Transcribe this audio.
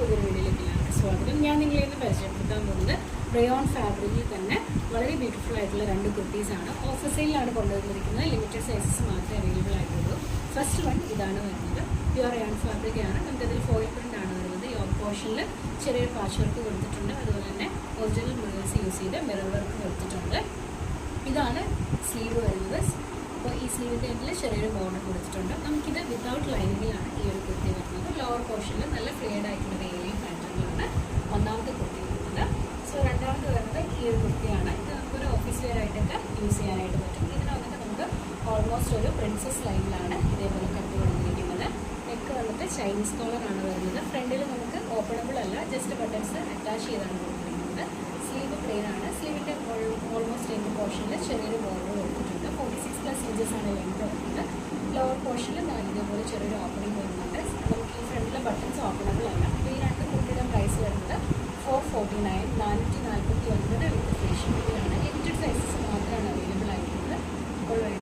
പുതിയൊരു വീഡിയോയിലേക്ക് എല്ലാവർക്കും സ്വാഗതം. ഞാൻ നിങ്ങളെ ഇന്ന് പരിചയപ്പെടുത്താൻ പോകുന്നത് റയോൺ ഫാബ്രിക്കിൽ തന്നെ വളരെ ബ്യൂട്ടിഫുൾ ആയിട്ടുള്ള രണ്ട് കുർത്തീസാണ്. ഓഫർ സെയിലാണ് കൊണ്ടുവന്നിരിക്കുന്നത്. ലിമിറ്റഡ് സൈസസ് മാത്രമേ അവൈലബിൾ ആയിട്ടുള്ളൂ. ഫസ്റ്റ് വൺ ഇതാണ് വരുന്നത്. പ്യുവർ റയോൺ ഫാബ്രിക്കാണ്. നമുക്കതിൽ ഫോയിൽ പ്രിൻ്റ് ആണ് വരുന്നത്. ഈ പോർഷനിൽ ചെറിയൊരു പാച്ച് വർക്ക് കൊടുത്തിട്ടുണ്ട്. അതുപോലെ തന്നെ ഒറിജിനൽ മിറേഴ്സ് യൂസ് ചെയ്ത് മിറർ വർക്ക് കൊടുത്തിട്ടുണ്ട്. ഇതാണ് സ്ലീവ് വരുന്നത്. അപ്പോൾ ഈ സ്ലീവിൻ്റെ എൻഡിൽ ചെറിയൊരു ബോർഡർ കൊടുത്തിട്ടുണ്ട്. നമുക്കിത് വിത്തൗട്ട് ലൈനിങ്ങിലാണ് ഈ ഒരു കുർത്തി വരുന്നത്. ലോവർ പോർഷനിൽ നല്ല ഫ്ലെയർഡ് ആയിട്ടുള്ള ഏരിയയും പാറ്റേണിലാണ് ഒന്നാമത്തെ കുർത്തി വരുന്നത്. സോ രണ്ടാമത് വരുന്നത് ഈ ഒരു കുർത്തിയാണ്. ഇത് നമുക്കൊരു ഓഫീസ് വെയർ ആയിട്ടൊക്കെ യൂസ് ചെയ്യാനായിട്ട് പറ്റും. ഇതിനകത്ത് നമുക്ക് ഓൾമോസ്റ്റ് ഒരു പ്രിൻസസ് ലൈനിലാണ് ഇതേപോലെ കട്ട് കൊടുത്തിരിക്കുന്നത്. നെക്ക് വന്നിട്ട് ചൈനീസ് കോളറാണ് വരുന്നത്. ഫ്രണ്ടിൽ നമുക്ക് ഓപ്പണബിൾ അല്ല, ജസ്റ്റ് ബട്ടൺസ് അറ്റാച്ച് ചെയ്താണ് കൊടുത്തിരിക്കുന്നത്. സ്ലീവ് പ്ലെയിൻ ആണ്. സ്ലീവിൻ്റെ ഓൾമോസ്റ്റ് ലെങ്ത് പോർഷനിൽ ചെറിയൊരു ബോർഡർ കൊടുത്തിട്ടുണ്ട്. 46+ ഇഞ്ചസ് ആണ് ലെങ്ത് വരുന്നത്. ലോവർ പോർഷനിൽ ഇതേപോലെ ചെറിയൊരു ഓപ്പണിംഗ് വരുന്നുണ്ട്. നമുക്ക് ഈ ഫ്രണ്ടിലെ ബട്ടൺസ് ഓപ്പണബിൾ അല്ല. അപ്പോൾ ഈ രണ്ട് കുർത്തിയുടെ പ്രൈസ് വരുന്നത് 449,